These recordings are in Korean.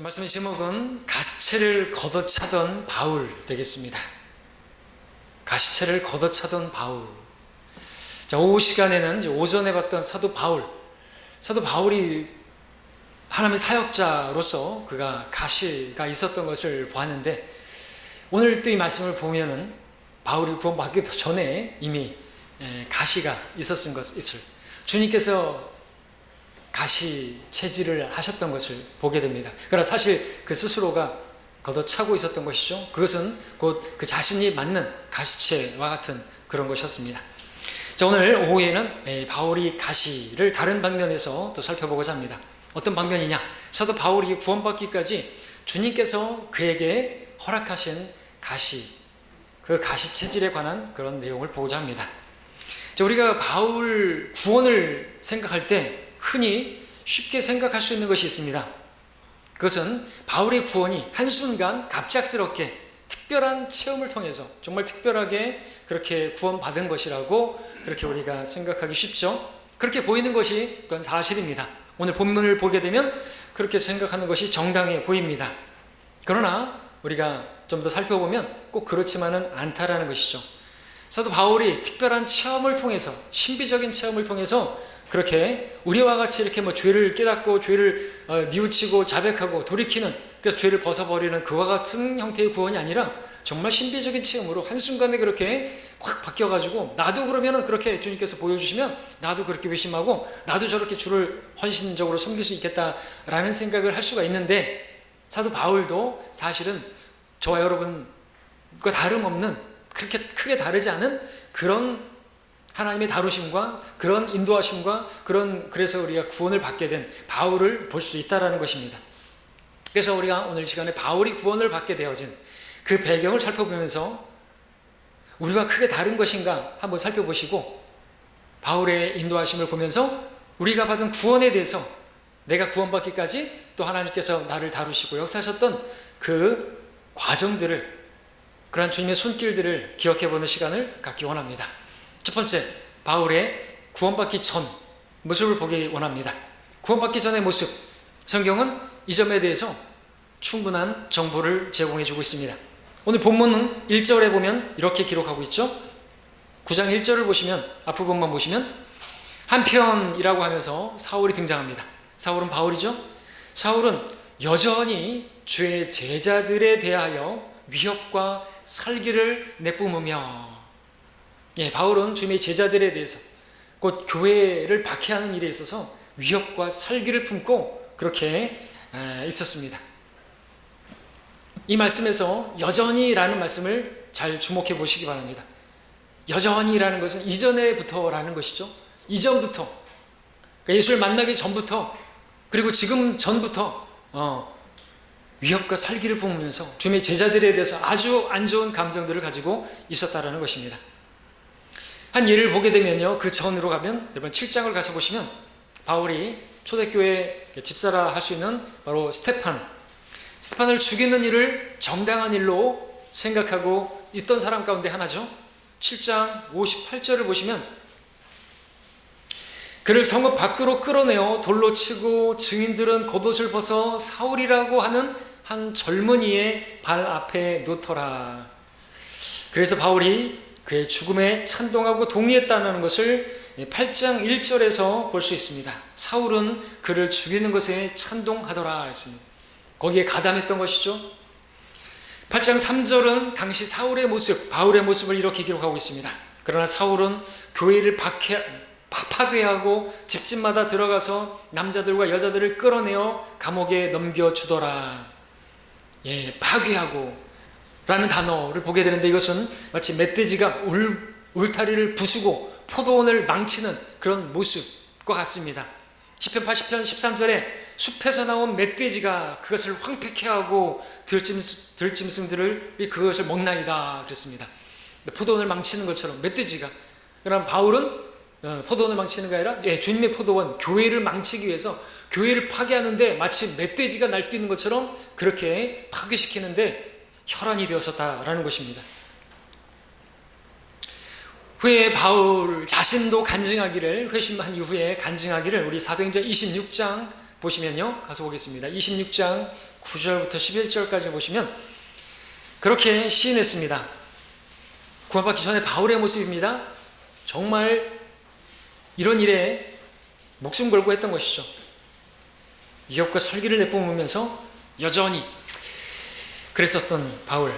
말씀의 제목은 가시체를 걷어차던 바울 되겠습니다. 가시체를 걷어차던 바울. 오후 시간에는 이제 오전에 봤던 사도 바울이 하나님의 사역자로서 그가 가시가 있었던 것을 보았는데, 오늘 또 이 말씀을 보면은 바울이 구원받기 전에 이미 가시가 있었던 것을, 주님께서 가시 체질을 하셨던 것을 보게 됩니다. 그러나 사실 그 스스로가 걷어차고 있었던 것이죠. 그것은 곧 그 자신이 맞는 가시체와 같은 그런 것이었습니다. 오늘 오후에는 바울이 가시를 다른 방면에서 또 살펴보고자 합니다. 어떤 방면이냐? 사도 바울이 구원받기까지 주님께서 그에게 허락하신 가시, 그 가시 체질에 관한 그런 내용을 보고자 합니다. 우리가 바울 구원을 생각할 때 흔히 쉽게 생각할 수 있는 것이 있습니다. 그것은 바울의 구원이 한순간 갑작스럽게 특별한 체험을 통해서 정말 특별하게 그렇게 구원받은 것이라고 그렇게 우리가 생각하기 쉽죠. 그렇게 보이는 것이 또한 사실입니다. 오늘 본문을 보게 되면 그렇게 생각하는 것이 정당해 보입니다. 그러나 우리가 좀 더 살펴보면 꼭 그렇지만은 않다라는 것이죠. 사도 바울이 특별한 체험을 통해서, 신비적인 체험을 통해서 그렇게 우리와 같이 이렇게 죄를 깨닫고 죄를 뉘우치고 자백하고 돌이키는, 그래서 죄를 벗어버리는 그와 같은 형태의 구원이 아니라 정말 신비적인 체험으로 한순간에 그렇게 확 바뀌어가지고, 나도 그러면은 그렇게 주님께서 보여주시면 나도 그렇게 회심하고 나도 저렇게 주를 헌신적으로 섬길 수 있겠다라는 생각을 할 수가 있는데, 사도 바울도 사실은 저와 여러분과 다름없는, 그렇게 크게 다르지 않은 그런 하나님의 다루심과 그런 인도하심과 그래서 우리가 구원을 받게 된 바울을 볼 수 있다는 것입니다. 그래서 우리가 오늘 시간에 바울이 구원을 받게 되어진 그 배경을 살펴보면서 우리가 크게 다른 것인가 한번 살펴보시고, 바울의 인도하심을 보면서 우리가 받은 구원에 대해서, 내가 구원받기까지 또 하나님께서 나를 다루시고 역사하셨던 그 과정들을, 그러한 주님의 손길들을 기억해보는 시간을 갖기 원합니다. 첫 번째, 바울의 구원받기 전 모습을 보기 원합니다. 구원받기 전의 모습, 성경은 이 점에 대해서 충분한 정보를 제공해주고 있습니다. 오늘 본문은 1절에 보면 이렇게 기록하고 있죠. 9장 1절을 보시면, 앞부분만 보시면 한편이라고 하면서 사울이 등장합니다. 사울은 바울이죠. 사울은 여전히 주의 제자들에 대하여 위협과 살기를 내뿜으며, 바울은 주님의 제자들에 대해서, 곧 교회를 박해하는 일에 있어서 위협과 살기를 품고 그렇게 있었습니다. 이 말씀에서 여전히라는 말씀을 잘 주목해 보시기 바랍니다. 여전히라는 것은 이전에부터라는 것이죠. 이전부터, 그러니까 예수를 만나기 전부터, 그리고 지금 전부터 위협과 살기를 품으면서 주님의 제자들에 대해서 아주 안 좋은 감정들을 가지고 있었다라는 것입니다. 한 예를 보게 되면요, 그 전으로 가면, 여러분 7장을 가서 보시면 바울이 초대교회 집사라 할 수 있는 바로 스테판을 죽이는 일을 정당한 일로 생각하고 있던 사람 가운데 하나죠. 7장 58절을 보시면, 그를 성읍 밖으로 끌어내어 돌로 치고 증인들은 겉옷을 벗어 사울이라고 하는 한 젊은이의 발 앞에 놓더라. 그래서 바울이 그의 죽음에 찬동하고 동의했다는 것을 8장 1절에서 볼 수 있습니다. 사울은 그를 죽이는 것에 찬동하더라 했습니다. 거기에 가담했던 것이죠. 8장 3절은 당시 사울의 모습, 바울의 모습을 이렇게 기록하고 있습니다. 그러나 사울은 교회를 파괴하고 집집마다 들어가서 남자들과 여자들을 끌어내어 감옥에 넘겨주더라. 파괴하고 라는 단어를 보게 되는데, 이것은 마치 멧돼지가 울타리를 부수고 포도원을 망치는 그런 모습과 같습니다. 시편 80편 13절에 숲에서 나온 멧돼지가 그것을 황폐케하고 들짐승들을 그것을 먹나이다 그랬습니다. 포도원을 망치는 것처럼 멧돼지가, 그럼 바울은 포도원을 망치는 게 아니라 주님의 포도원, 교회를 망치기 위해서 교회를 파괴하는데 마치 멧돼지가 날뛰는 것처럼 그렇게 파괴시키는데 혈안이 되었었다라는 것입니다. 후에 바울 자신도 간증하기를, 회심한 이후에 간증하기를, 우리 사도행전 26장 보시면요, 가서 보겠습니다. 26장 9절부터 11절까지 보시면 그렇게 시인했습니다. 구원받기 전에 바울의 모습입니다. 정말 이런 일에 목숨 걸고 했던 것이죠. 위협과 설기를 내뿜으면서 여전히 그랬었던 바울.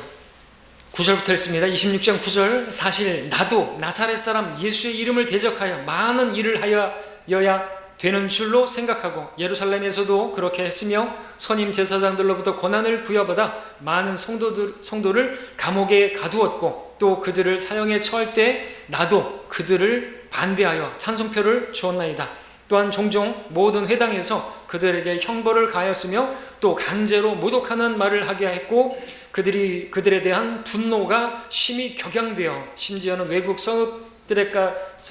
9절부터 했습니다. 26장 9절. 사실 나도 나사렛 사람 예수의 이름을 대적하여 많은 일을 하여야 되는 줄로 생각하고 예루살렘에서도 그렇게 했으며 선임 제사장들로부터 권한을 부여받아 많은 성도를 감옥에 가두었고 또 그들을 사형에 처할 때 나도 그들을 반대하여 찬송표를 주었나이다. 또한 종종 모든 회당에서 그들에게 형벌을 가하였으며 또 강제로 모독하는 말을 하게 했고 그들에 대한 분노가 심히 격양되어 심지어는 외국 성읍들에까지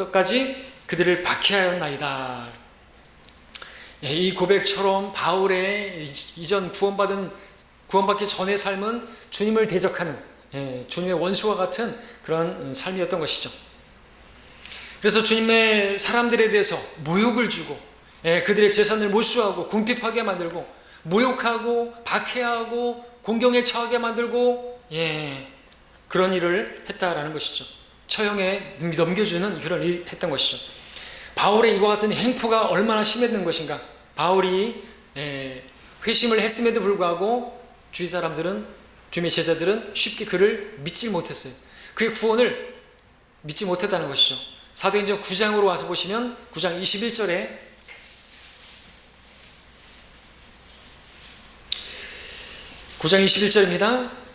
그들을 박해하였나이다. 이 고백처럼 바울의 이전 구원받기 전의 삶은 주님을 대적하는 주님의 원수와 같은 그런 삶이었던 것이죠. 그래서 주님의 사람들에 대해서 모욕을 주고 그들의 재산을 몰수하고 궁핍하게 만들고 모욕하고 박해하고 공경에 처하게 만들고 그런 일을 했다라는 것이죠. 처형에 넘겨주는 그런 일을 했던 것이죠. 바울의 이와 같은 행포가 얼마나 심했던 것인가. 바울이 회심을 했음에도 불구하고 주위 사람들은, 주님의 제자들은 쉽게 그를 믿지 못했어요. 그의 구원을 믿지 못했다는 것이죠. 사도행전 9장으로 와서 보시면 9장 21절에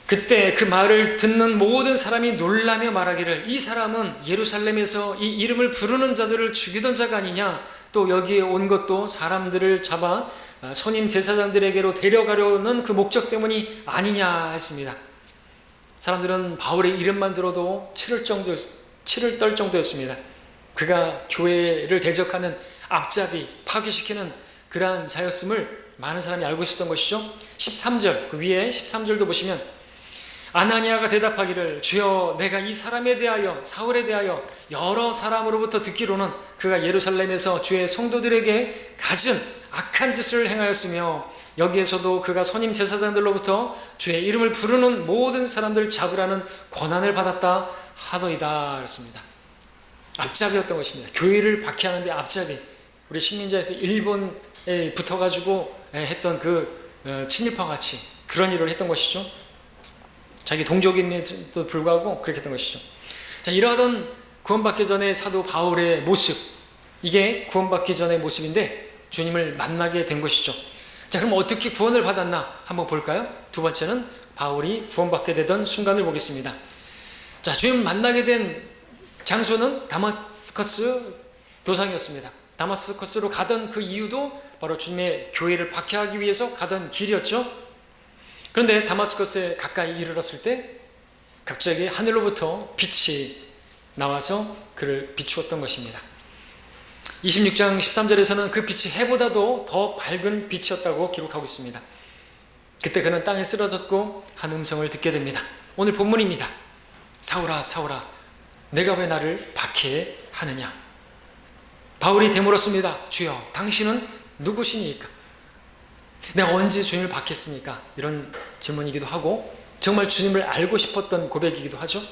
그때 그 말을 듣는 모든 사람이 놀라며 말하기를 이 사람은 예루살렘에서 이 이름을 부르는 자들을 죽이던 자가 아니냐. 또 여기에 온 것도 사람들을 잡아 선임 제사장들에게로 데려가려는 그 목적 때문이 아니냐 했습니다. 사람들은 바울의 이름만 들어도 치를 떨 정도였습니다. 그가 교회를 대적하는 앞잡이, 파괴시키는 그러한 자였음을 많은 사람이 알고 있었던 것이죠. 13절, 그 위에 13절도 보시면 아나니아가 대답하기를 주여 내가 이 사람에 대하여 사울에 대하여 여러 사람으로부터 듣기로는 그가 예루살렘에서 주의 성도들에게 갖은 악한 짓을 행하였으며 여기에서도 그가 선임 제사장들로부터 주의 이름을 부르는 모든 사람들 잡으라는 권한을 받았다 하더이다 그랬습니다. 앞잡이였던 것입니다. 교회를 박해하는데 앞잡이, 우리 식민자에서 일본에 붙어가지고 했던 그 친일파와 같이 그런 일을 했던 것이죠. 자기 동족임에도 불구하고 그렇게 했던 것이죠. 자, 이러하던 구원받기 전에 사도 바울의 모습, 이게 구원받기 전의 모습인데 주님을 만나게 된 것이죠. 자, 그럼 어떻게 구원을 받았나 한번 볼까요? 두 번째는 바울이 구원받게 되던 순간을 보겠습니다. 자, 주님 만나게 된 장소는 다마스커스 도상이었습니다. 다마스커스로 가던 그 이유도 바로 주님의 교회를 박해하기 위해서 가던 길이었죠. 그런데 다마스커스에 가까이 이르렀을 때 갑자기 하늘로부터 빛이 나와서 그를 비추었던 것입니다. 26장 13절에서는 그 빛이 해보다도 더 밝은 빛이었다고 기록하고 있습니다. 그때 그는 땅에 쓰러졌고 한 음성을 듣게 됩니다. 오늘 본문입니다. 사울아 사울아 내가 왜 나를 박해하느냐. 바울이 되물었습니다. 주여 당신은 누구시니까? 내가 언제 주님을 박했습니까? 이런 질문이기도 하고 정말 주님을 알고 싶었던 고백이기도 하죠.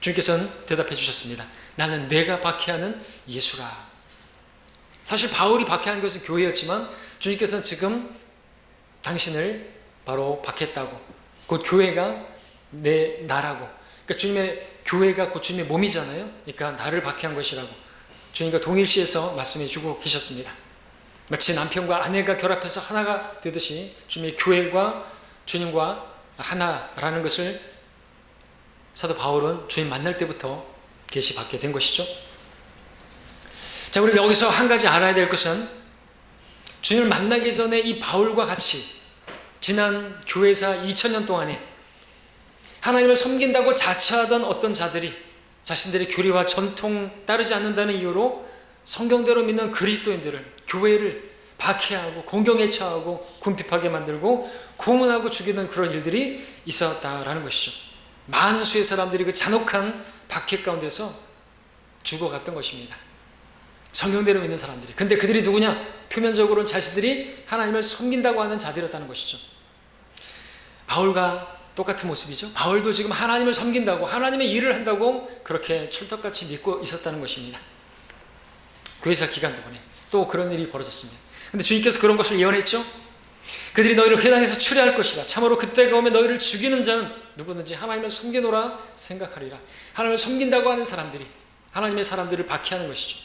주님께서는 대답해 주셨습니다. 나는 내가 박해하는 예수라. 사실 바울이 박해한 것은 교회였지만 주님께서는 지금 당신을 바로 박했다고, 곧 교회가 나라고, 그러니까 주님의 교회가 곧 주님의 몸이잖아요. 그러니까 나를 박해한 것이라고 주님과 동일시해서 말씀해 주고 계셨습니다. 마치 남편과 아내가 결합해서 하나가 되듯이 주님의 교회가 주님과 하나라는 것을 사도 바울은 주님 만날 때부터 계시받게 된 것이죠. 자, 우리가 여기서 한 가지 알아야 될 것은 주님을 만나기 전에 이 바울과 같이 지난 교회사 2000년 동안에 하나님을 섬긴다고 자처하던 어떤 자들이 자신들의 교리와 전통 따르지 않는다는 이유로 성경대로 믿는 그리스도인들을, 교회를 박해하고 공경에 처하고 궁핍하게 만들고 고문하고 죽이는 그런 일들이 있었다라는 것이죠. 많은 수의 사람들이 그 잔혹한 박해 가운데서 죽어갔던 것입니다. 성경대로 믿는 사람들이. 근데 그들이 누구냐? 표면적으로는 자신들이 하나님을 섬긴다고 하는 자들이었다는 것이죠. 바울과 똑같은 모습이죠. 바울도 지금 하나님을 섬긴다고, 하나님의 일을 한다고 그렇게 철떡같이 믿고 있었다는 것입니다. 교회사 기간 동안에 또 그런 일이 벌어졌습니다. 근데 주님께서 그런 것을 예언했죠. 그들이 너희를 회당에서 추려할 것이라. 참으로 그때가 오면 너희를 죽이는 자는 누구든지 하나님을 섬기노라 생각하리라. 하나님을 섬긴다고 하는 사람들이 하나님의 사람들을 박해하는 것이죠.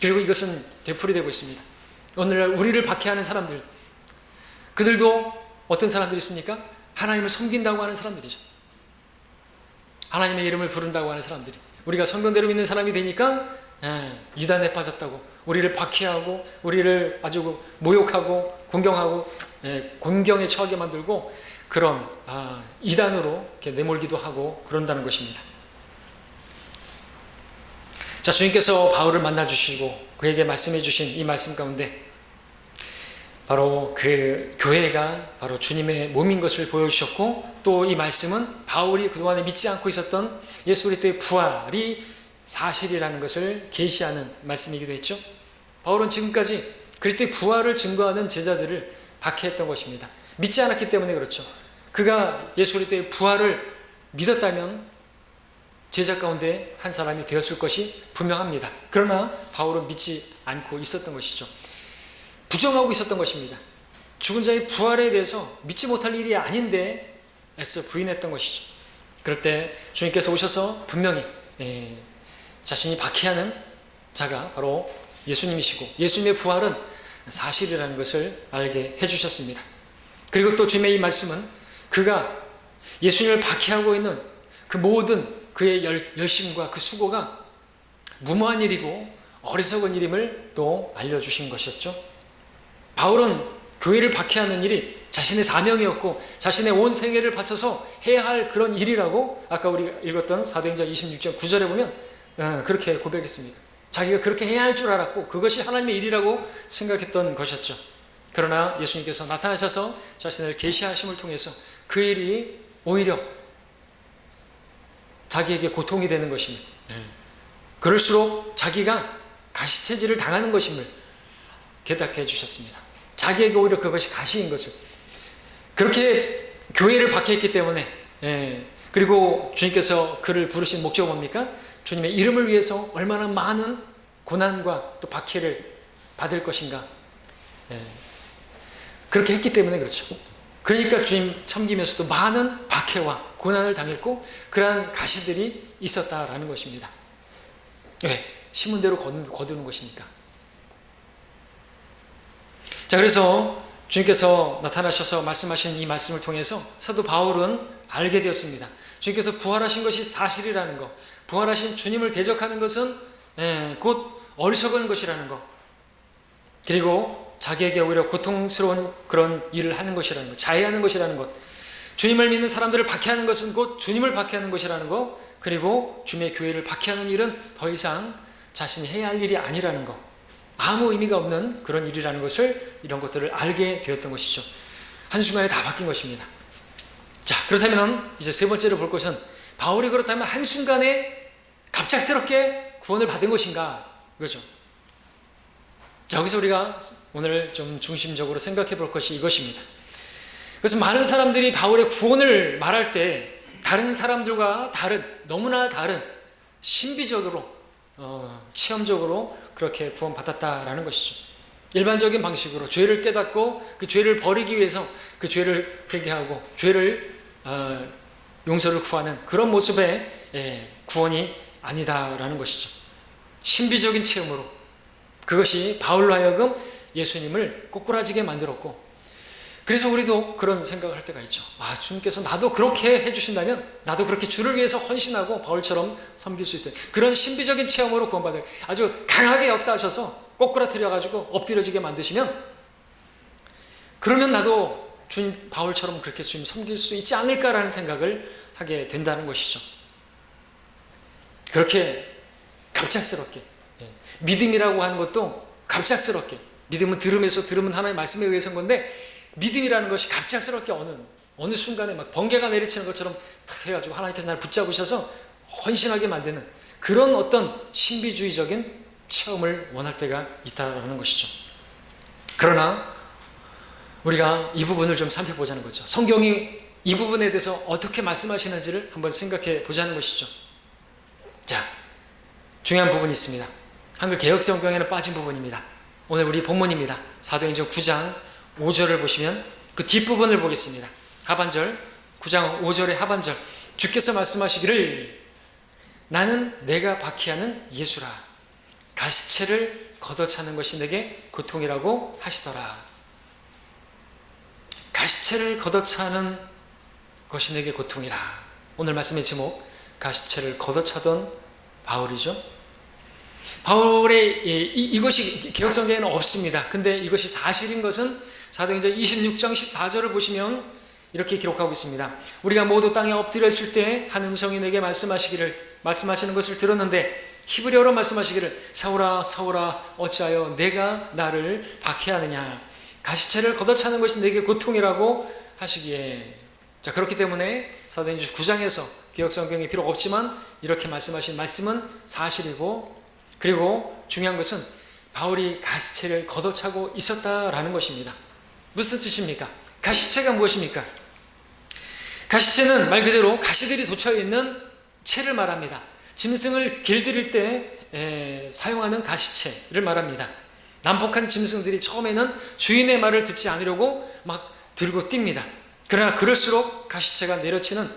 그리고 이것은 되풀이되고 있습니다. 오늘날 우리를 박해하는 사람들, 그들도 어떤 사람들이 있습니까? 하나님을 섬긴다고 하는 사람들이죠. 하나님의 이름을 부른다고 하는 사람들이, 우리가 성경대로 믿는 사람이 되니까 이단에 빠졌다고 우리를 박해하고 우리를 아주 모욕하고 공경하고 곤경에 처하게 만들고 그런 이단으로 이렇게 내몰기도 하고 그런다는 것입니다. 자, 주님께서 바울을 만나 주시고 그에게 말씀해 주신 이 말씀 가운데 바로 그 교회가 바로 주님의 몸인 것을 보여주셨고, 또 이 말씀은 바울이 그동안에 믿지 않고 있었던 예수 그리스도의 부활이 사실이라는 것을 계시하는 말씀이기도 했죠. 바울은 지금까지 그리스도의 부활을 증거하는 제자들을 박해했던 것입니다. 믿지 않았기 때문에 그렇죠. 그가 예수 그리스도의 부활을 믿었다면 제자 가운데 한 사람이 되었을 것이 분명합니다. 그러나 바울은 믿지 않고 있었던 것이죠. 부정하고 있었던 것입니다. 죽은 자의 부활에 대해서 믿지 못할 일이 아닌데 애써 부인했던 것이죠. 그럴 때 주님께서 오셔서 분명히 자신이 박해하는 자가 바로 예수님이시고 예수님의 부활은 사실이라는 것을 알게 해주셨습니다. 그리고 또 주님의 이 말씀은 그가 예수님을 박해하고 있는 그 모든 그의 열심과 그 수고가 무모한 일이고 어리석은 일임을 또 알려주신 것이었죠. 바울은 교회를 박해하는 일이 자신의 사명이었고 자신의 온 생애를 바쳐서 해야 할 그런 일이라고 아까 우리가 읽었던 사도행전 26장 9절에 보면 그렇게 고백했습니다. 자기가 그렇게 해야 할 줄 알았고 그것이 하나님의 일이라고 생각했던 것이었죠. 그러나 예수님께서 나타나셔서 자신을 계시하심을 통해서 그 일이 오히려 자기에게 고통이 되는 것임을, 그럴수록 자기가 가시체질을 당하는 것임을 깨닫게 해주셨습니다. 자기에게 오히려 그것이 가시인 것을, 그렇게 교회를 박해했기 때문에, 그리고 주님께서 그를 부르신 목적은 뭡니까? 주님의 이름을 위해서 얼마나 많은 고난과 또 박해를 받을 것인가, 그렇게 했기 때문에 그렇죠. 그러니까 주님 섬기면서도 많은 박해와 고난을 당했고 그러한 가시들이 있었다라는 것입니다. 심은 대로 거두는 것이니까. 자, 그래서 주님께서 나타나셔서 말씀하신 이 말씀을 통해서 사도 바울은 알게 되었습니다. 주님께서 부활하신 것이 사실이라는 것, 부활하신 주님을 대적하는 것은 곧 어리석은 것이라는 것, 그리고 자기에게 오히려 고통스러운 그런 일을 하는 것이라는 것, 자해하는 것이라는 것, 주님을 믿는 사람들을 박해하는 것은 곧 주님을 박해하는 것이라는 것, 그리고 주님의 교회를 박해하는 일은 더 이상 자신이 해야 할 일이 아니라는 것, 아무 의미가 없는 그런 일이라는 것을, 이런 것들을 알게 되었던 것이죠. 한순간에 다 바뀐 것입니다. 자, 그렇다면 이제 세 번째로 볼 것은 바울이 그렇다면 한순간에 갑작스럽게 구원을 받은 것인가, 이거죠. 자, 여기서 우리가 오늘 좀 중심적으로 생각해 볼 것이 이것입니다. 그래서 많은 사람들이 바울의 구원을 말할 때 다른 사람들과 다른, 너무나 다른 신비적으로 체험적으로 그렇게 구원받았다라는 것이죠. 일반적인 방식으로 죄를 깨닫고 그 죄를 버리기 위해서 그 죄를 회개하고 죄를 용서를 구하는 그런 모습의 구원이 아니다라는 것이죠. 신비적인 체험으로 그것이 바울로 하여금 예수님을 꼬꾸라지게 만들었고, 그래서 우리도 그런 생각을 할 때가 있죠. 주님께서 나도 그렇게 해주신다면 나도 그렇게 주를 위해서 헌신하고 바울처럼 섬길 수 있다. 그런 신비적인 체험으로 구원받을, 아주 강하게 역사하셔서 꼬꾸라뜨려가지고 엎드려지게 만드시면, 그러면 나도 주님 바울처럼 그렇게 주님 섬길 수 있지 않을까라는 생각을 하게 된다는 것이죠. 그렇게 갑작스럽게, 믿음이라고 하는 것도 갑작스럽게, 믿음은 들으면 하나님의 말씀에 의해서인 건데, 믿음이라는 것이 갑작스럽게 어느 순간에 막 번개가 내리치는 것처럼 탁 해가지고 하나님께서 나를 붙잡으셔서 헌신하게 만드는 그런 어떤 신비주의적인 체험을 원할 때가 있다라는 것이죠. 그러나 우리가 이 부분을 좀 살펴보자는 거죠. 성경이 이 부분에 대해서 어떻게 말씀하시는지를 한번 생각해 보자는 것이죠. 자, 중요한 부분이 있습니다. 한글 개역성경에는 빠진 부분입니다. 오늘 우리 본문입니다. 사도행전 9장 5절을 보시면 그 뒷부분을 보겠습니다. 하반절, 9장 5절의 하반절, 주께서 말씀하시기를 나는 내가 박해하는 예수라. 가시체를 걷어차는 것이 내게 고통이라고 하시더라. 가시체를 걷어차는 것이 내게 고통이라. 오늘 말씀의 제목, 가시체를 걷어차던 바울이죠. 바울의 이것이 개역성경에는 없습니다. 근데 이것이 사실인 것은 사도행전 26장 14절을 보시면 이렇게 기록하고 있습니다. 우리가 모두 땅에 엎드려 있을 때 한 음성이 내게 말씀하시는 것을 들었는데 히브리어로 말씀하시기를 사울아 사울아 어찌하여 내가 나를 박해하느냐. 가시체를 걷어차는 것이 내게 고통이라고 하시기에. 자, 그렇기 때문에 사도행전 9장에서 개역성경이 필요 없지만 이렇게 말씀하신 말씀은 사실이고, 그리고 중요한 것은 바울이 가시체를 걷어차고 있었다라는 것입니다. 무슨 뜻입니까? 가시체가 무엇입니까? 가시체는 말 그대로 가시들이 돋쳐 있는 채를 말합니다. 짐승을 길들일 때 사용하는 가시체를 말합니다. 난폭한 짐승들이 처음에는 주인의 말을 듣지 않으려고 막 들고 뜁니다. 그러나 그럴수록 가시체가 내려치는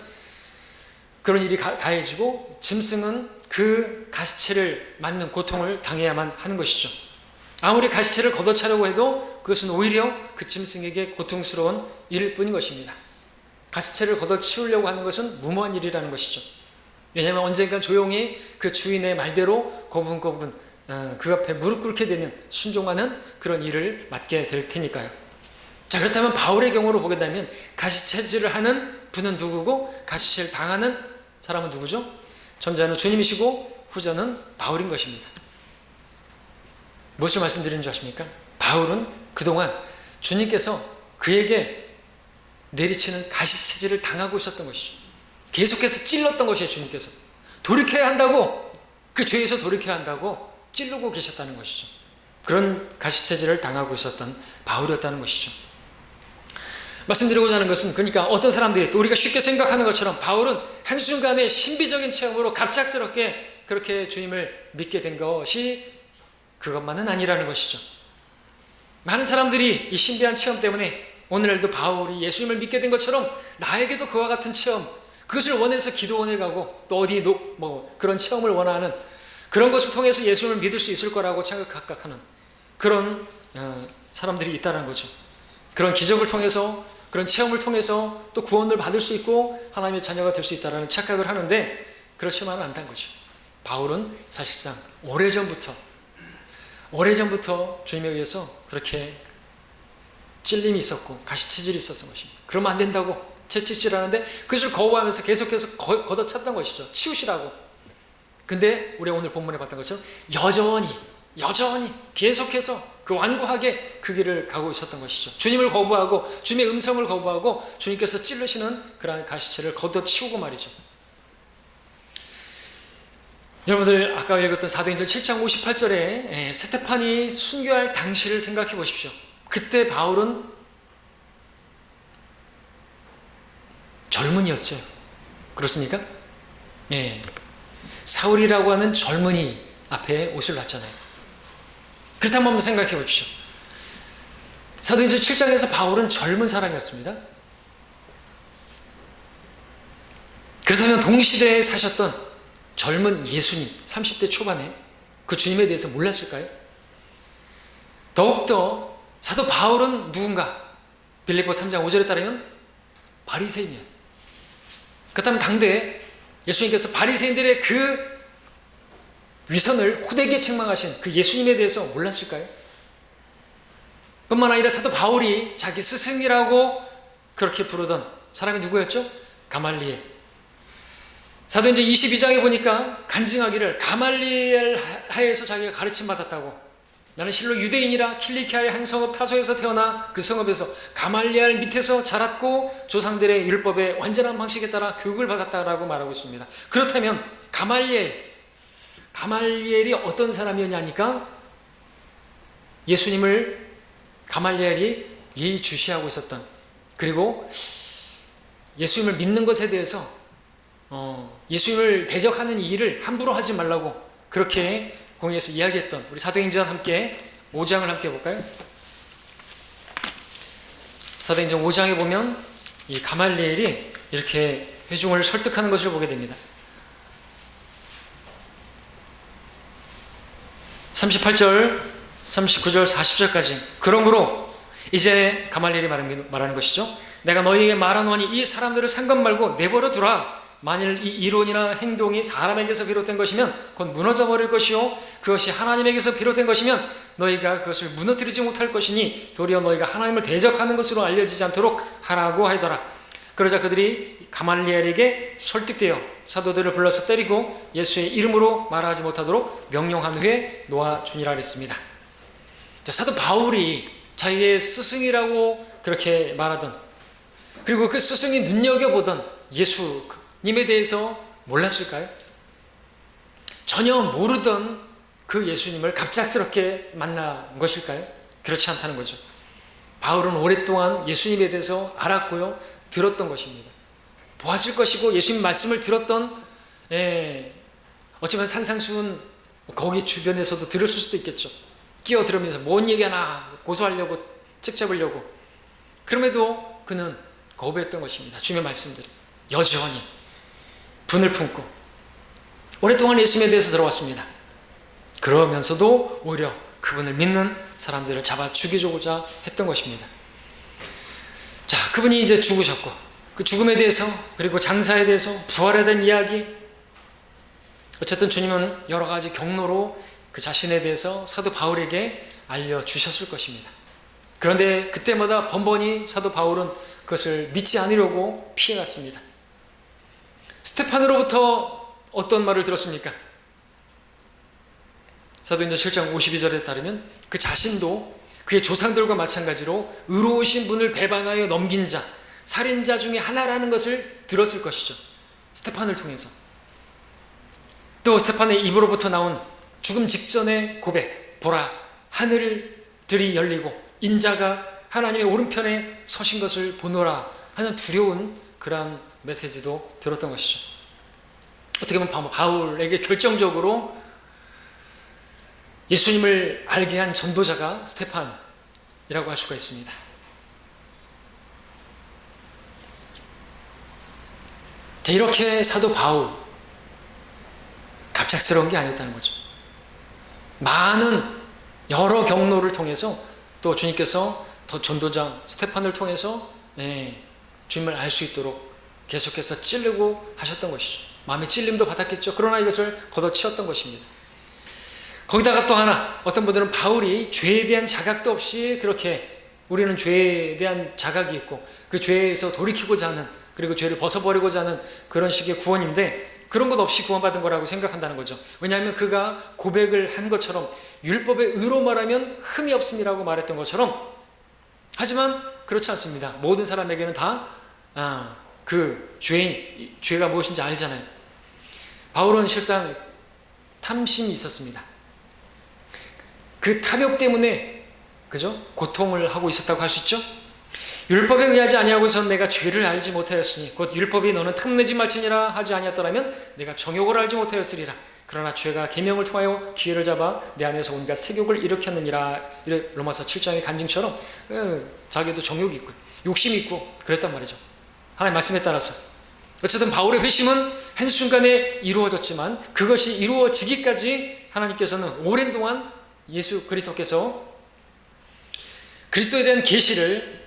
그런 일이 가해지고 짐승은 그 가시체를 맞는 고통을 당해야만 하는 것이죠. 아무리 가시체를 걷어차려고 해도 그것은 오히려 그 짐승에게 고통스러운 일일 뿐인 것입니다. 가시체를 걷어치우려고 하는 것은 무모한 일이라는 것이죠. 왜냐하면 언젠가 조용히 그 주인의 말대로 고분고분 그 앞에 무릎 꿇게 되는, 순종하는 그런 일을 맡게 될 테니까요. 자, 그렇다면 바울의 경우로 보게 되면 가시체질을 하는 분은 누구고 가시체를 당하는 사람은 누구죠? 전자는 주님이시고 후자는 바울인 것입니다. 무엇을 말씀드리는 줄 아십니까? 바울은 그동안 주님께서 그에게 내리치는 가시체질을 당하고 있었던 것이죠. 계속해서 찔렀던 것이에요. 주님께서 돌이켜야 한다고, 그 죄에서 돌이켜야 한다고 찌르고 계셨다는 것이죠. 그런 가시체질을 당하고 있었던 바울이었다는 것이죠. 말씀드리고자 하는 것은, 그러니까 어떤 사람들이 또 우리가 쉽게 생각하는 것처럼 바울은 한순간에 신비적인 체험으로 갑작스럽게 그렇게 주님을 믿게 된 것이 그것만은 아니라는 것이죠. 많은 사람들이 이 신비한 체험 때문에 오늘날도 바울이 예수님을 믿게 된 것처럼 나에게도 그와 같은 체험, 그것을 원해서 기도원에 가고 또 어디 그런 체험을 원하는, 그런 것을 통해서 예수님을 믿을 수 있을 거라고 착각하는 그런 사람들이 있다는 거죠. 그런 기적을 통해서, 그런 체험을 통해서 또 구원을 받을 수 있고 하나님의 자녀가 될 수 있다는 착각을 하는데, 그렇지만은 않다는 거죠. 바울은 사실상 오래전부터 주님에 의해서 그렇게 찔림이 있었고 가시체질이 있었던 것입니다. 그러면 안 된다고 채찍질하는데 그것을 거부하면서 계속해서 걷어찼던 것이죠. 치우시라고. 근데 우리 오늘 본문에 봤던 것처럼 여전히 계속해서 그 완고하게 그 길을 가고 있었던 것이죠. 주님을 거부하고 주님의 음성을 거부하고 주님께서 찌르시는 그러한 가시체를 걷어치우고 말이죠. 여러분들 아까 읽었던 사도행전 7장 58절에 스테판이 순교할 당시를 생각해 보십시오. 그때 바울은 젊은이였어요. 그렇습니까? 예. 사울이라고 하는 젊은이 앞에 옷을 놨잖아요. 그렇다면 한번 생각해 보십시오. 사도행전 7장에서 바울은 젊은 사람이었습니다. 그렇다면 동시대에 사셨던 젊은 예수님, 30대 초반에 그 주님에 대해서 몰랐을까요? 더욱더 사도 바울은 누군가? 빌립보 3장 5절에 따르면 바리새인이에요. 그렇다면 당대에 예수님께서 바리새인들의 그 위선을 호되게 책망하신 그 예수님에 대해서 몰랐을까요? 뿐만 아니라 사도 바울이 자기 스승이라고 그렇게 부르던 사람이 누구였죠? 가말리엘. 사도행전 22장에 보니까 간증하기를 가말리엘 하에서 자기가 가르침 받았다고. 나는 실로 유대인이라 킬리키아의 한 성읍 타소에서 태어나 그 성읍에서 가말리엘 밑에서 자랐고 조상들의 율법의 완전한 방식에 따라 교육을 받았다라고 말하고 있습니다. 그렇다면 가말리엘이 어떤 사람이었냐니까 예수님을 가말리엘이 예의주시하고 있었던, 그리고 예수님을 믿는 것에 대해서 예수님을 대적하는 이 일을 함부로 하지 말라고 그렇게 공의에서 이야기했던 우리 사도행전 함께 5장을 함께 볼까요? 사도행전 5장에 보면 이 가말리엘이 이렇게 회중을 설득하는 것을 보게 됩니다. 38절, 39절, 40절까지. 그러므로 이제 가말리엘이 말하는 것이죠. 내가 너희에게 말하노니 이 사람들을 상관 말고 내버려 두라. 만일 이 이론이나 행동이 사람에게서 비롯된 것이면 곧 무너져 버릴 것이요 그것이 하나님에게서 비롯된 것이면 너희가 그것을 무너뜨리지 못할 것이니 도리어 너희가 하나님을 대적하는 것으로 알려지지 않도록 하라고 하더라. 그러자 그들이 가말리엘에게 설득되어 사도들을 불러서 때리고 예수의 이름으로 말하지 못하도록 명령한 후에 놓아주니라 그랬습니다. 사도 바울이 자기의 스승이라고 그렇게 말하던, 그리고 그 스승이 눈여겨보던 예수님에 대해서 몰랐을까요? 전혀 모르던 그 예수님을 갑작스럽게 만난 것일까요? 그렇지 않다는 거죠. 바울은 오랫동안 예수님에 대해서 알았고요, 들었던 것입니다. 보았을 것이고 예수님 말씀을 들었던, 어쩌면 산상수훈 거기 주변에서도 들었을 수도 있겠죠. 끼어들으면서 뭔 얘기하나 고소하려고, 책 잡으려고. 그럼에도 그는 거부했던 것입니다. 주님의 말씀들이 여전히 분을 품고 오랫동안 예수님에 대해서 들어왔습니다. 그러면서도 오히려 그분을 믿는 사람들을 잡아 죽이고자 했던 것입니다. 자, 그분이 이제 죽으셨고 그 죽음에 대해서, 그리고 장사에 대해서, 부활에 대한 이야기, 어쨌든 주님은 여러 가지 경로로 그 자신에 대해서 사도 바울에게 알려주셨을 것입니다. 그런데 그때마다 번번이 사도 바울은 그것을 믿지 않으려고 피해갔습니다. 스테판으로부터 어떤 말을 들었습니까? 사도행전 7장 52절에 따르면 그 자신도 그의 조상들과 마찬가지로 의로우신 분을 배반하여 넘긴 자, 살인자 중에 하나라는 것을 들었을 것이죠. 스테판을 통해서. 또 스테판의 입으로부터 나온 죽음 직전의 고백, 보라 하늘들이 열리고 인자가 하나님의 오른편에 서신 것을 보노라 하는 두려운 그러한 메시지도 들었던 것이죠. 어떻게 보면 바울에게 결정적으로 예수님을 알게 한 전도자가 스테판이라고 할 수가 있습니다. 자, 이렇게 사도 바울 갑작스러운 게 아니었다는 거죠. 많은 여러 경로를 통해서 또 주님께서 더 전도자 스테판을 통해서 주님을 알 수 있도록 계속해서 찌르고 하셨던 것이죠. 마음의 찔림도 받았겠죠. 그러나 이것을 걷어치웠던 것입니다. 거기다가 또 하나, 어떤 분들은 바울이 죄에 대한 자각도 없이 그렇게, 우리는 죄에 대한 자각이 있고 그 죄에서 돌이키고자 하는, 그리고 죄를 벗어버리고자 하는 그런 식의 구원인데, 그런 것 없이 구원받은 거라고 생각한다는 거죠. 왜냐하면 그가 고백을 한 것처럼 율법의 의로 말하면 흠이 없음이라고 말했던 것처럼, 하지만 그렇지 않습니다. 모든 사람에게는 다 그 죄가 무엇인지 알잖아요. 바울은 실상 탐심이 있었습니다. 그 탐욕 때문에, 그죠? 고통을 하고 있었다고 할 수 있죠? 율법에 의하지 아니하고선 내가 죄를 알지 못하였으니 곧 율법이 너는 탐내지 말지니라 하지 아니하더라면 내가 정욕을 알지 못하였으리라. 그러나 죄가 계명을 통하여 기회를 잡아 내 안에서 온갖 세욕을 일으켰느니라. 로마서 7장의 간증처럼 자기도 정욕이 있고 욕심이 있고 그랬단 말이죠. 하나님 말씀에 따라서. 어쨌든 바울의 회심은 한순간에 이루어졌지만 그것이 이루어지기까지 하나님께서는 오랜 동안 예수 그리스도께서 그리스도에 대한 계시를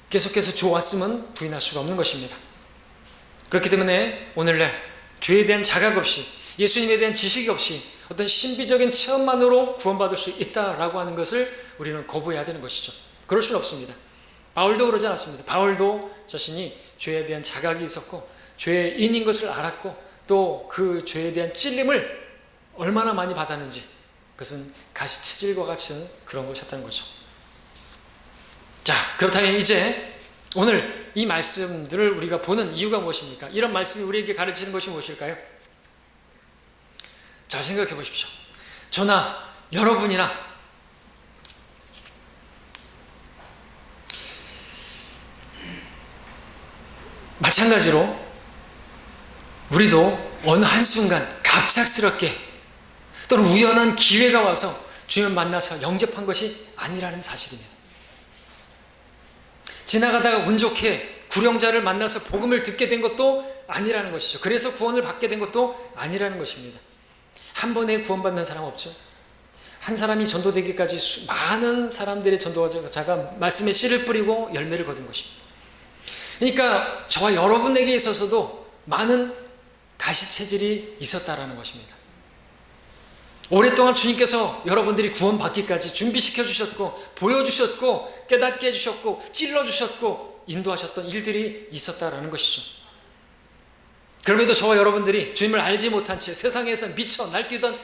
계속해서 주어왔음은 부인할 수가 없는 것입니다. 그렇기 때문에 오늘날 죄에 대한 자각 없이, 예수님에 대한 지식이 없이 어떤 신비적인 체험만으로 구원받을 수 있다라고 하는 것을 우리는 거부해야 되는 것이죠. 그럴 수는 없습니다. 바울도 그러지 않았습니다. 바울도 자신이 죄에 대한 자각이 있었고 죄인인 것을 알았고 또 그 죄에 대한 찔림을 얼마나 많이 받았는지, 그것은 가시치질과 같은 그런 것이었다는 거죠. 자, 그렇다면 이제 오늘 이 말씀들을 우리가 보는 이유가 무엇입니까? 이런 말씀이 우리에게 가르치는 것이 무엇일까요? 잘 생각해 보십시오. 저나 여러분이나 마찬가지로 우리도 어느 한순간 갑작스럽게 또는 우연한 기회가 와서 주님을 만나서 영접한 것이 아니라는 사실입니다. 지나가다가 운 좋게 구령자를 만나서 복음을 듣게 된 것도 아니라는 것이죠. 그래서 구원을 받게 된 것도 아니라는 것입니다. 한 번에 구원받는 사람 없죠. 한 사람이 전도되기까지 많은 사람들의 전도자가 말씀에 씨를 뿌리고 열매를 거둔 것입니다. 그러니까 저와 여러분에게 있어서도 많은 가시체질이 있었다라는 것입니다. 오랫동안 주님께서 여러분들이 구원받기까지 준비시켜 주셨고 보여주셨고 깨닫게 해주셨고 찔러주셨고 인도하셨던 일들이 있었다라는 것이죠. 그럼에도 저와 여러분들이 주님을 알지 못한 채 세상에서 미쳐 날뛰던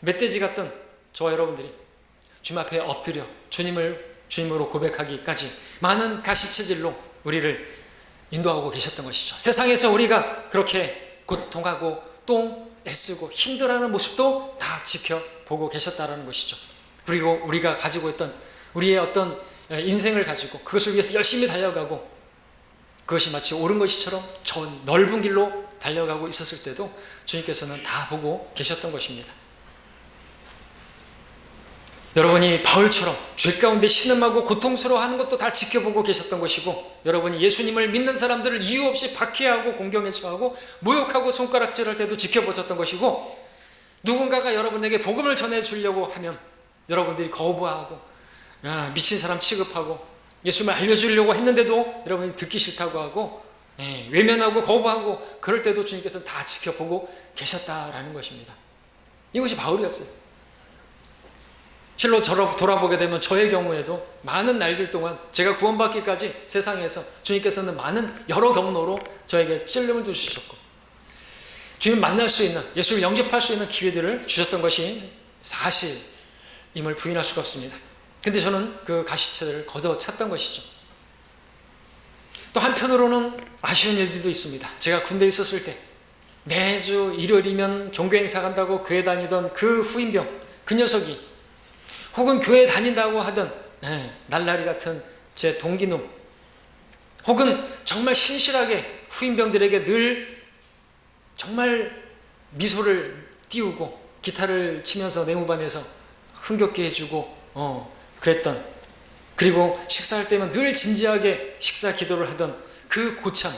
멧돼지 같던 저와 여러분들이 주님 앞에 엎드려 주님으로 고백하기까지 많은 가시체질로 우리를 인도하고 계셨던 것이죠. 세상에서 우리가 그렇게 고통하고 또 애쓰고 힘들어하는 모습도 다 지켜보고 계셨다는 것이죠. 그리고 우리가 가지고 있던 우리의 어떤 인생을 가지고 그것을 위해서 열심히 달려가고 그것이 마치 옳은 것이처럼 저 넓은 길로 달려가고 있었을 때도 주님께서는 다 보고 계셨던 것입니다. 여러분이 바울처럼 죄 가운데 신음하고 고통스러워하는 것도 다 지켜보고 계셨던 것이고, 여러분이 예수님을 믿는 사람들을 이유 없이 박해하고 공경에 처하고 모욕하고 손가락질할 때도 지켜보셨던 것이고, 누군가가 여러분에게 복음을 전해주려고 하면 여러분들이 거부하고 미친 사람 취급하고 예수님을 알려주려고 했는데도 여러분이 듣기 싫다고 하고 외면하고 거부하고 그럴 때도 주님께서는 다 지켜보고 계셨다라는 것입니다. 이것이 바울이었어요. 실로 돌아보게 되면 저의 경우에도 많은 날들 동안 제가 구원받기까지 세상에서 주님께서는 많은 여러 경로로 저에게 찔림을 주셨고 주님 만날 수 있는, 예수를 영접할 수 있는 기회들을 주셨던 것이 사실임을 부인할 수가 없습니다. 근데 저는 그 가시체들을 걷어찼던 것이죠. 또 한편으로는 아쉬운 일들도 있습니다. 제가 군대에 있었을 때 매주 일요일이면 종교행사 간다고 교회 다니던 그 후임병, 그 녀석이 혹은 교회 다닌다고 하던 날라리 같은 제 동기놈, 혹은 정말 신실하게 후임병들에게 늘 정말 미소를 띄우고 기타를 치면서 내무반에서 흥겹게 해주고 그랬던, 그리고 식사할 때면 늘 진지하게 식사 기도를 하던 그 고참,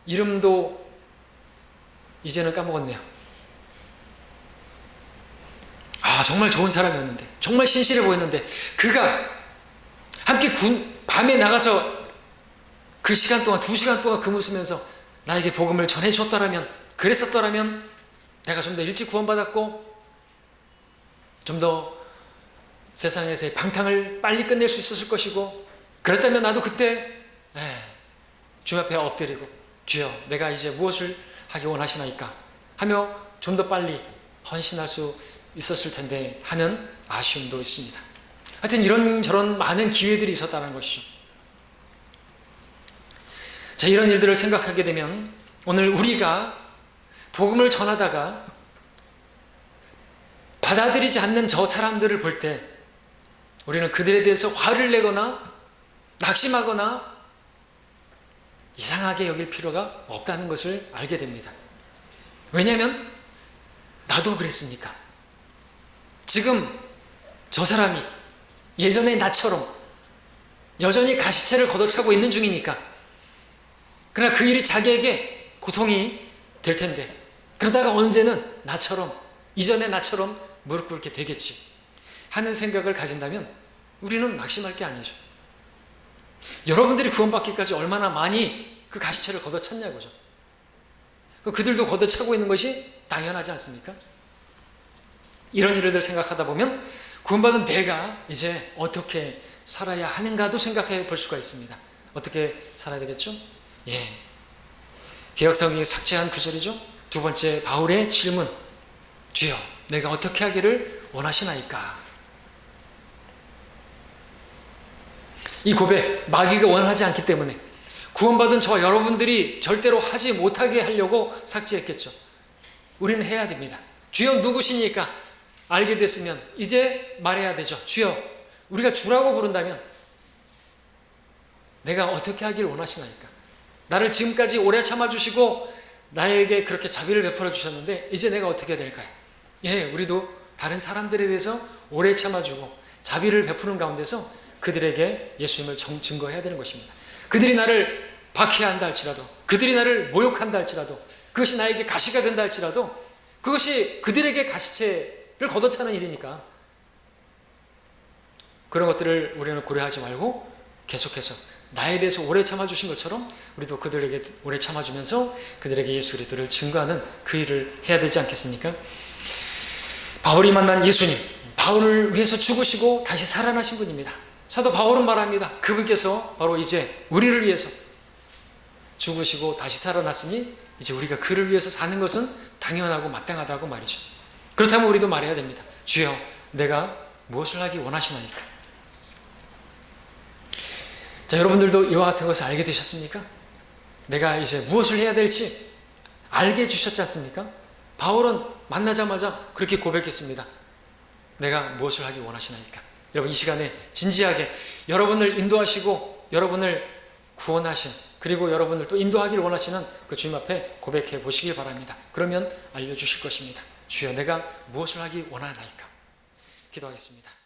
이름도 이제는 까먹었네요. 정말 좋은 사람이었는데, 정말 신실해 보였는데, 그가 함께 밤에 나가서 그 시간 동안 2시간 동안 근무 쓰면서 나에게 복음을 전해줬더라면, 그랬었더라면 내가 좀 더 일찍 구원받았고 좀 더 세상에서의 방탕을 빨리 끝낼 수 있었을 것이고, 그렇다면 나도 그때 주님 앞에 엎드리고 주여 내가 이제 무엇을 하기 원하시나이까 하며 좀 더 빨리 헌신할 수 있었을 텐데 하는 아쉬움도 있습니다. 하여튼 이런저런 많은 기회들이 있었다는 것이죠. 자, 이런 일들을 생각하게 되면 오늘 우리가 복음을 전하다가 받아들이지 않는 저 사람들을 볼 때 우리는 그들에 대해서 화를 내거나 낙심하거나 이상하게 여길 필요가 없다는 것을 알게 됩니다. 왜냐하면 나도 그랬으니까. 지금 저 사람이 예전의 나처럼 여전히 가시체를 걷어차고 있는 중이니까. 그러나 그 일이 자기에게 고통이 될 텐데, 그러다가 언제는 나처럼, 이전의 나처럼 무릎 꿇게 되겠지 하는 생각을 가진다면 우리는 낙심할 게 아니죠. 여러분들이 구원받기까지 얼마나 많이 그 가시체를 걷어찼냐고죠. 그들도 걷어차고 있는 것이 당연하지 않습니까? 이런 일을 생각하다 보면 구원받은 내가 이제 어떻게 살아야 하는가도 생각해 볼 수가 있습니다. 어떻게 살아야 되겠죠? 개역성이 삭제한 구절이죠. 두 번째, 바울의 질문, 주여 내가 어떻게 하기를 원하시나이까? 이 고백, 마귀가 원하지 않기 때문에 구원받은 저와 여러분들이 절대로 하지 못하게 하려고 삭제했겠죠. 우리는 해야 됩니다. 주여 누구시니까 알게 됐으면 이제 말해야 되죠. 주여, 우리가 주라고 부른다면 내가 어떻게 하기를 원하시나이까? 나를 지금까지 오래 참아주시고 나에게 그렇게 자비를 베풀어 주셨는데 이제 내가 어떻게 해야 될까요? 예, 우리도 다른 사람들에 대해서 오래 참아주고 자비를 베푸는 가운데서 그들에게 예수님을 증거해야 되는 것입니다. 그들이 나를 박해한다 할지라도, 그들이 나를 모욕한다 할지라도, 그것이 나에게 가시가 된다 할지라도 그것이 그들에게 가시체를 걷어차는 일이니까 그런 것들을 우리는 고려하지 말고 계속해서 나에 대해서 오래 참아주신 것처럼 우리도 그들에게 오래 참아주면서 그들에게 예수 그리스도를 증거하는 그 일을 해야 되지 않겠습니까? 바울이 만난 예수님, 바울을 위해서 죽으시고 다시 살아나신 분입니다. 사도 바울은 말합니다. 그분께서 바로 이제 우리를 위해서 죽으시고 다시 살아났으니 이제 우리가 그를 위해서 사는 것은 당연하고 마땅하다고 말이죠. 그렇다면 우리도 말해야 됩니다. 주여, 내가 무엇을 하기 원하시나이까? 자, 여러분들도 이와 같은 것을 알게 되셨습니까? 내가 이제 무엇을 해야 될지 알게 해주셨지 않습니까? 바울은 만나자마자 그렇게 고백했습니다. 내가 무엇을 하기 원하시나이까? 여러분, 이 시간에 진지하게 여러분을 인도하시고 여러분을 구원하신, 그리고 여러분을 또 인도하기를 원하시는 그 주님 앞에 고백해 보시길 바랍니다. 그러면 알려주실 것입니다. 주여, 내가 무엇을 하기 원하나이까? 기도하겠습니다.